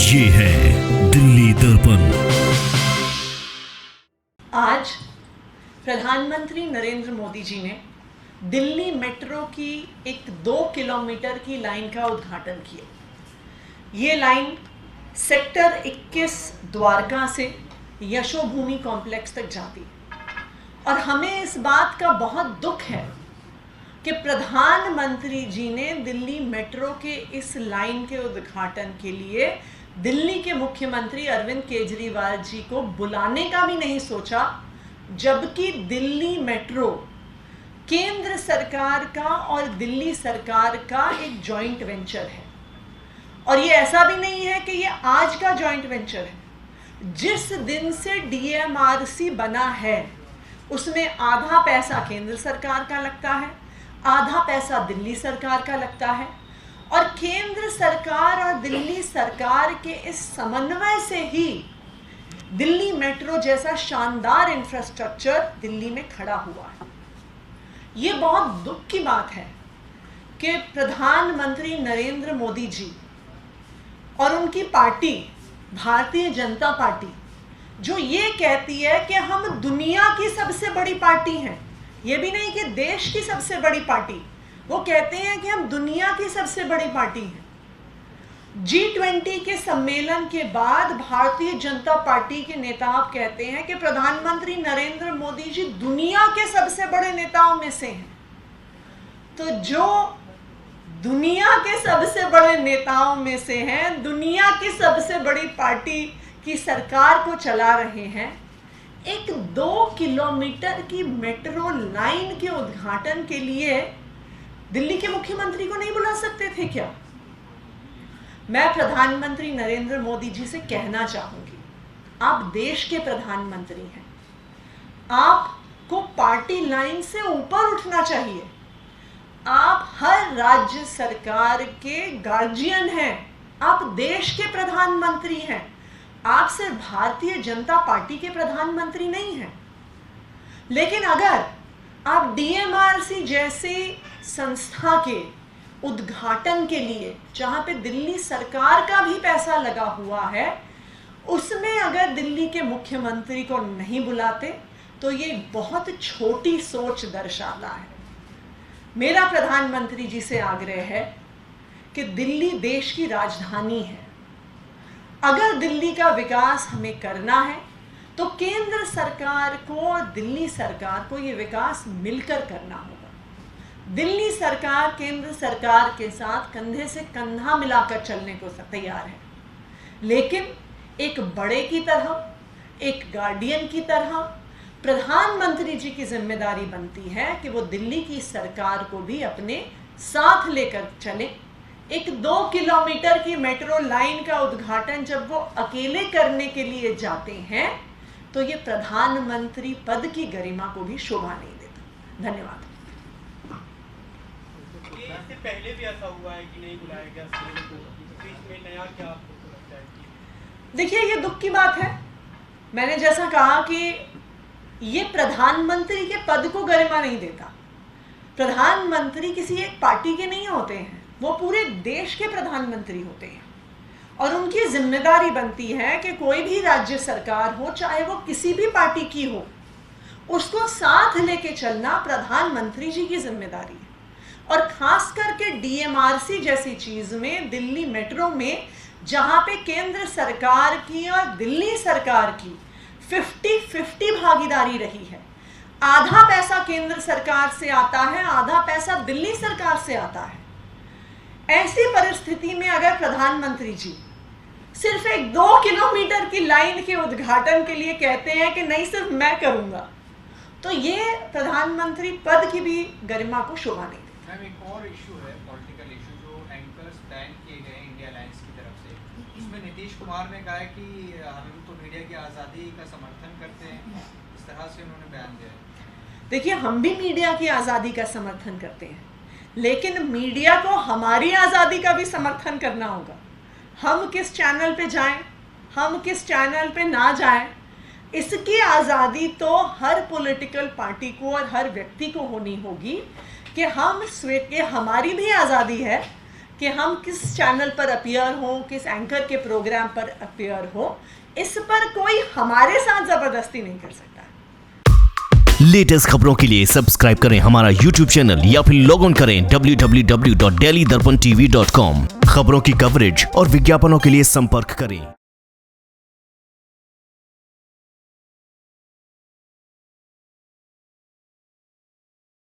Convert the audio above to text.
ये है दिल्ली दर्पण। आज प्रधानमंत्री नरेंद्र मोदी जी ने दिल्ली मेट्रो की एक 2 किलोमीटर की लाइन का उद्घाटन किया। ये लाइन सेक्टर 21 द्वारका से यशोभूमि कॉम्प्लेक्स तक जाती है और हमें इस बात का बहुत दुख है कि प्रधानमंत्री जी ने दिल्ली मेट्रो के इस लाइन के उद्घाटन के लिए दिल्ली के मुख्यमंत्री अरविंद केजरीवाल जी को बुलाने का भी नहीं सोचा, जबकि दिल्ली मेट्रो केंद्र सरकार का और दिल्ली सरकार का एक जॉइंट वेंचर है। और ये ऐसा भी नहीं है कि ये आज का जॉइंट वेंचर है। जिस दिन से DMRC बना है उसमें आधा पैसा केंद्र सरकार का लगता है, आधा पैसा दिल्ली सरकार का लगता है और केंद्र सरकार और दिल्ली सरकार के इस समन्वय से ही दिल्ली मेट्रो जैसा शानदार इंफ्रास्ट्रक्चर दिल्ली में खड़ा हुआ है। ये बहुत दुख की बात है कि प्रधानमंत्री नरेंद्र मोदी जी और उनकी पार्टी भारतीय जनता पार्टी जो ये कहती है कि हम दुनिया की सबसे बड़ी पार्टी हैं, ये भी नहीं कि देश की सबसे बड़ी पार्टी, वो कहते हैं कि हम दुनिया की सबसे बड़ी पार्टी हैं। G20 के सम्मेलन के बाद भारतीय जनता पार्टी के नेता आप कहते हैं कि प्रधानमंत्री नरेंद्र मोदी जी दुनिया के सबसे बड़े नेताओं में से हैं। तो जो दुनिया के सबसे बड़े नेताओं में से हैं, दुनिया की सबसे बड़ी पार्टी की सरकार को चला रहे हैं, एक 2 किलोमीटर की मेट्रो लाइन के उद्घाटन के लिए दिल्ली के मुख्यमंत्री को नहीं बुला सकते थे क्या? मैं प्रधानमंत्री नरेंद्र मोदी जी से कहना चाहूंगी, आप देश के प्रधानमंत्री हैं, आपको पार्टी लाइन से ऊपर उठना चाहिए। आप हर राज्य सरकार के गार्जियन हैं, आप देश के प्रधानमंत्री हैं, आप सिर्फ भारतीय जनता पार्टी के प्रधानमंत्री नहीं हैं। लेकिन अगर आप DMRC जैसी संस्था के उद्घाटन के लिए, जहां पे दिल्ली सरकार का भी पैसा लगा हुआ है, उसमें अगर दिल्ली के मुख्यमंत्री को नहीं बुलाते तो ये बहुत छोटी सोच दर्शाता है। मेरा प्रधानमंत्री जी से आग्रह है कि दिल्ली देश की राजधानी है। अगर दिल्ली का विकास हमें करना है तो केंद्र सरकार को और दिल्ली सरकार को ये विकास मिलकर करना होगा। दिल्ली सरकार केंद्र सरकार के साथ कंधे से कंधा मिलाकर चलने को तैयार है, लेकिन एक बड़े की तरह, एक गार्डियन की तरह प्रधानमंत्री जी की जिम्मेदारी बनती है कि वो दिल्ली की सरकार को भी अपने साथ लेकर चले। एक 2 किलोमीटर की मेट्रो लाइन का उद्घाटन जब वो अकेले करने के लिए जाते हैं तो ये प्रधानमंत्री पद की गरिमा को भी शोभा नहीं देता। धन्यवाद। इससे पहले भी ऐसा हुआ है कि नहीं बुलाया गया, बीच में नया क्या आपको लगता है? देखिए, ये दुख की बात है। मैंने जैसा कहा कि ये प्रधानमंत्री के पद को गरिमा नहीं देता। प्रधानमंत्री किसी एक पार्टी के नहीं होते हैं, वो पूरे देश के प्रधानमंत्री होते हैं और उनकी जिम्मेदारी बनती है कि कोई भी राज्य सरकार हो, चाहे वो किसी भी पार्टी की हो, उसको साथ लेके चलना प्रधानमंत्री जी की जिम्मेदारी है। और खास करके DMRC जैसी चीज में, दिल्ली मेट्रो में, जहां पे केंद्र सरकार की और दिल्ली सरकार की 50-50 भागीदारी रही है, आधा पैसा केंद्र सरकार से आता है, आधा पैसा दिल्ली सरकार से आता है। ऐसी परिस्थिति में अगर प्रधानमंत्री जी सिर्फ एक 2 किलोमीटर की लाइन के उद्घाटन के लिए कहते हैं कि नहीं सिर्फ मैं करूंगा, तो ये प्रधानमंत्री पद की भी गरिमा को शोभा नहीं देता। मैम, एक और इशू है, पॉलिटिकल इशू, जो एंकर्स बैन किए गए इंडिया अलायंस की तरफ से। उसमें नीतीश कुमार ने कहा है कि हम तो मीडिया की आज़ादी का समर्थन करते हैं, इस तरह से उन्होंने बयान दिया है। देखिए, हम भी मीडिया की आज़ादी का समर्थन करते हैं, लेकिन मीडिया को हमारी आज़ादी का भी समर्थन करना होगा। हम किस चैनल पे जाएं, हम किस चैनल पे ना जाएं, इसकी आज़ादी तो हर पॉलिटिकल पार्टी को और हर व्यक्ति को होनी होगी कि हम हमारी भी आज़ादी है कि हम किस चैनल पर अपीयर हो, किस एंकर के प्रोग्राम पर अपीयर हो, इस पर कोई हमारे साथ जबरदस्ती नहीं कर सकता। लेटेस्ट खबरों के लिए सब्सक्राइब करें हमारा YouTube चैनल या फिर लॉग इन करें www.delhidarpantv.com। खबरों की कवरेज और विज्ञापनों के लिए संपर्क करें।